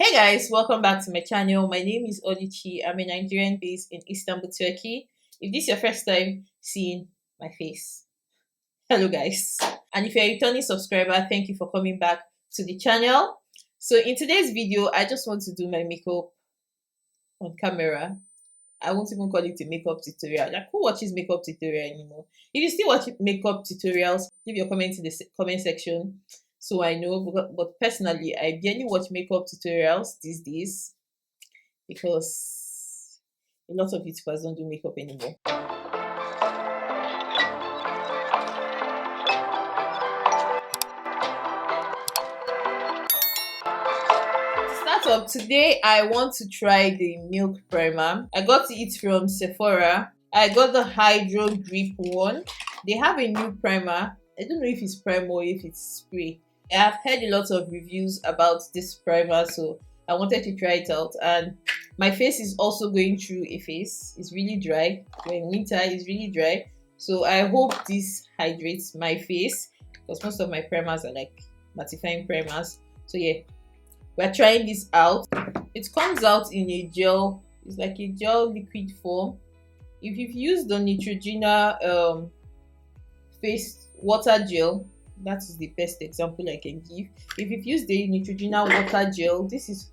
Hey guys, welcome back to my channel. My name is Oluchi. I'm a Nigerian based in Istanbul, Turkey. If this is your first time seeing my face, hello guys. And if you're a returning subscriber, thank you for coming back to the channel. So in today's video, I just want to do my makeup on camera. I won't even call it a makeup tutorial. Like, who watches makeup tutorial anymore? If you still watch makeup tutorials, leave your comment in the comment section so I know. But personally, I barely watch makeup tutorials these days because a lot of YouTubers don't do makeup anymore. Up today, I want to try the milk primer. I got it from Sephora. I got the hydro grip one. They have a new primer. I don't know if it's primer or if it's spray. I've heard a lot of reviews about this primer, so I wanted to try it out. And my face is also going through a phase. It's really dry. We're in winter, it's really dry. So I hope this hydrates my face because most of my primers are like mattifying primers. So yeah, we're trying this out. It comes out in a gel. It's like a gel liquid form. If you've used the Neutrogena face water gel, that is the best example I can give. If you've used the Neutrogena water gel, this is,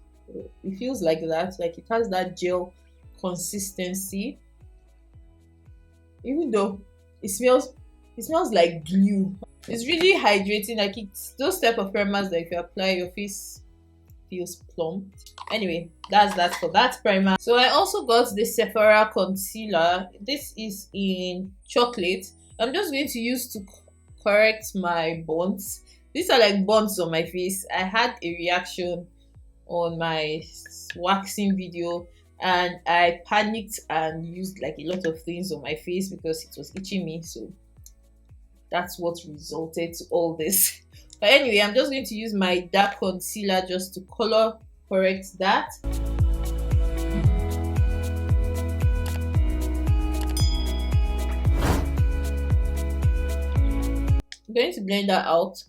it feels like that. Like it has that gel consistency. Even though it smells like glue. It's really hydrating. Like it's those type of primers that if you apply, your face feels plump. Anyway, that's that for that primer. So I also got the Sephora concealer. This is in chocolate. I'm just going to use to correct my bumps. These are like bumps on my face. I had a reaction on my waxing video and I panicked and used like a lot of things on my face because it was itching me. So that's what resulted to all this. But anyway, I'm just going to use my dark concealer just to color correct that. I'm going to blend that out.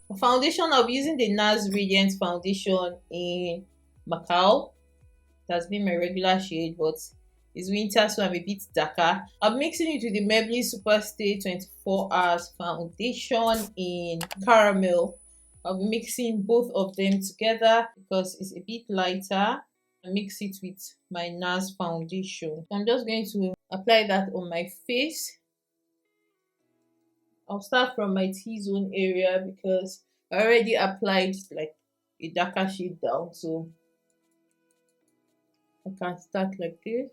For foundation, I'll be using the NARS Radiant Foundation in Macao. It has been my regular shade, but it's winter, so I'm a bit darker. I'm mixing it with the Maybelline Superstay 24 Hours Foundation in Caramel. I'll be mixing both of them together because it's a bit lighter. I mix it with my NARS foundation. I'm just going to apply that on my face. I'll start from my T-zone area because I already applied like a darker shade down, so I can start like this.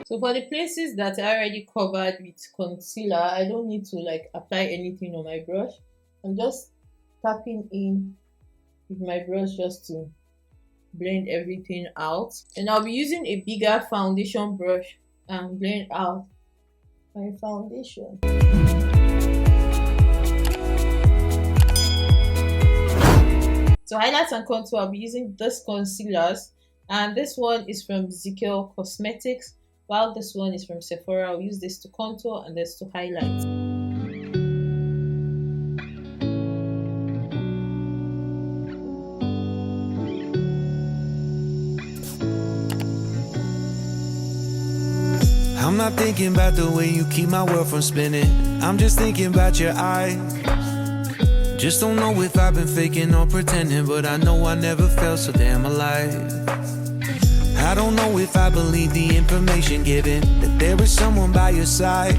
So for the places that I already covered with concealer, I don't need to like apply anything on my brush. I'm just tapping in with my brush just to blend everything out. And I'll be using a bigger foundation brush and blend out my foundation. So highlights and contour, I'll be using this concealers, and this one is from Zikel Cosmetics, while this one is from Sephora. I'll use this to contour and this to highlight. I'm not thinking about the way you keep my world from spinning. I'm just thinking about your eyes. Just don't know if I've been faking or pretending, but I know I never felt so damn alive. I don't know if I believe the information given, that there is someone by your side.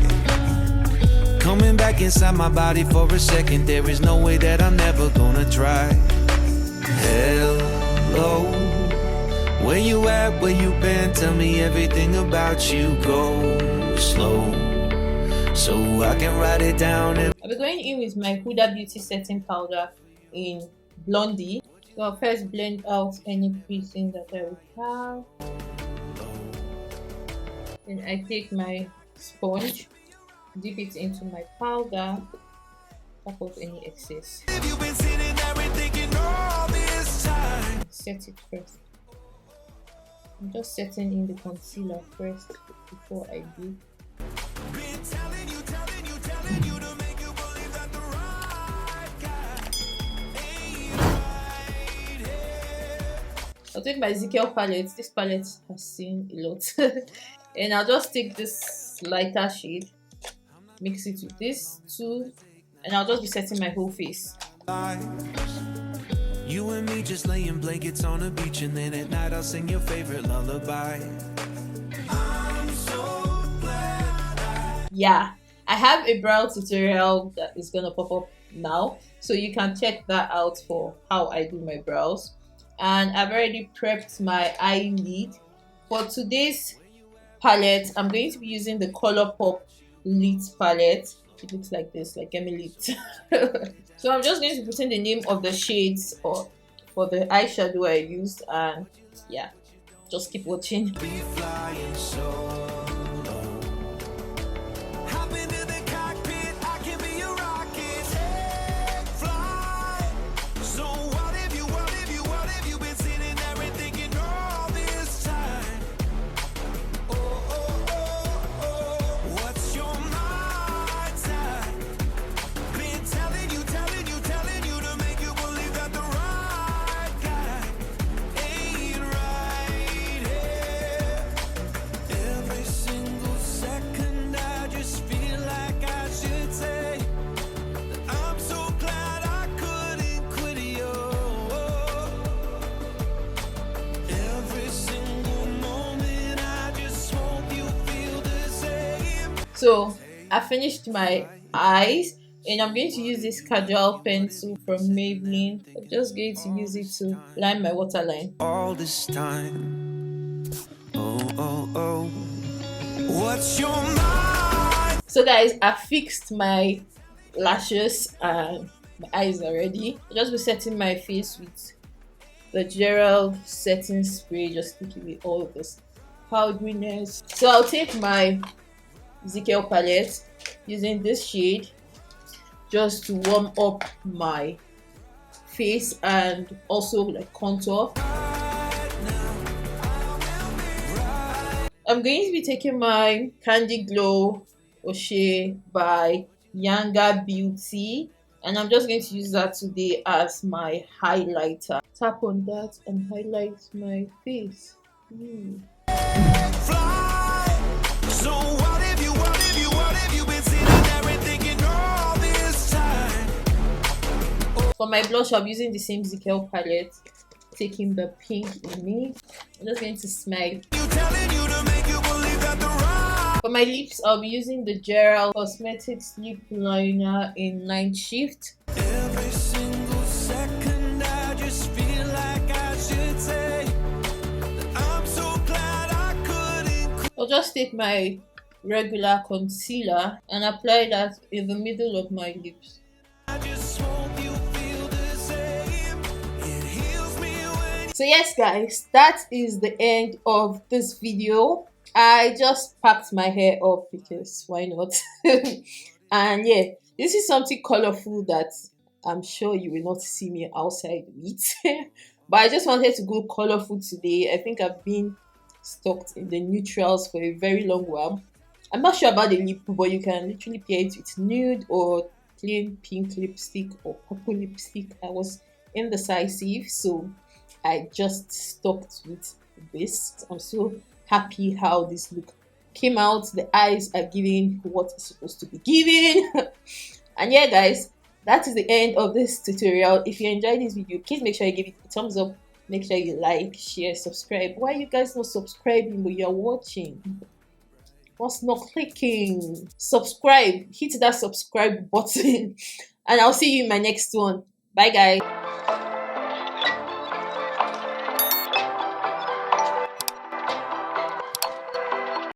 Coming back inside my body for a second, there is no way that I'm never gonna try. Hello, where you at, where you been? Tell me everything about you, go slow, so I can write it down. I'll be going in with my Huda Beauty setting powder in Blondie. So I'll first blend out any creasing that I will have. Then I take my sponge, dip it into my powder, tap off any excess. If you've been sitting there and thinking all this time, set it first. I'm just setting in the concealer first before I do. I'll take my Zikel palette. This palette has seen a lot. And I'll just take this lighter shade, mix it with this too, and I'll just be setting my whole face. You and me just laying blankets on a beach, and then at night I'll sing your favorite lullaby. I'm so glad yeah, I have a brow tutorial that is gonna pop up now, so you can check that out for how I do my brows. And I've already prepped my eyelid. For today's palette, I'm going to be using the Colourful Lit palette. It looks like this, like Emily Lit. So I'm just going to put in the name of the shades for the eyeshadow I used, and yeah, just keep watching. So I finished my eyes, and I'm going to use this casual pencil from Maybelline. I'm just going to use it to line my waterline. all this time. Oh, what's your mind? So guys, I fixed my lashes and my eyes are ready. I'll just be setting my face with the Gerald setting spray, just taking away all of this powderiness. So I'll take my Zikel palette using this shade just to warm up my face and also like contour. I'm going to be taking my Candy Glow Osheyy by Yanga Beauty, and I'm just going to use that today as my highlighter. Tap on that and highlight my face. So what have you been seeing everything all this time? For my blush, I'm using the same Zikel palette, taking the pink in me. I'm just going to smile. For my lips, I'll be using the Gerald Cosmetics lip liner in Night Shift. Every single second I just feel like I should say that I'm so glad I couldn't. I'll just take my regular concealer and apply that in the middle of my lips. I just hope you feel the same. It heals me when. So yes guys, that is the end of this video. I just packed my hair up because why not? And yeah, this is something colorful that I'm sure you will not see me outside with. But I just wanted to go colorful today. I think I've been stuck in the neutrals for a very long while. I'm not sure about the lip, but you can literally pair it with nude or plain pink lipstick or purple lipstick. I was indecisive, so I just stuck with this. I'm so happy how this look came out. The eyes are giving what it's supposed to be giving. And yeah guys, that is the end of this tutorial. If you enjoyed this video, please make sure you give it a thumbs up. Make sure you like, share, subscribe. Why are you guys not subscribing but you're watching? What's not clicking? Subscribe, hit that subscribe button, and I'll see you in my next one. Bye guys.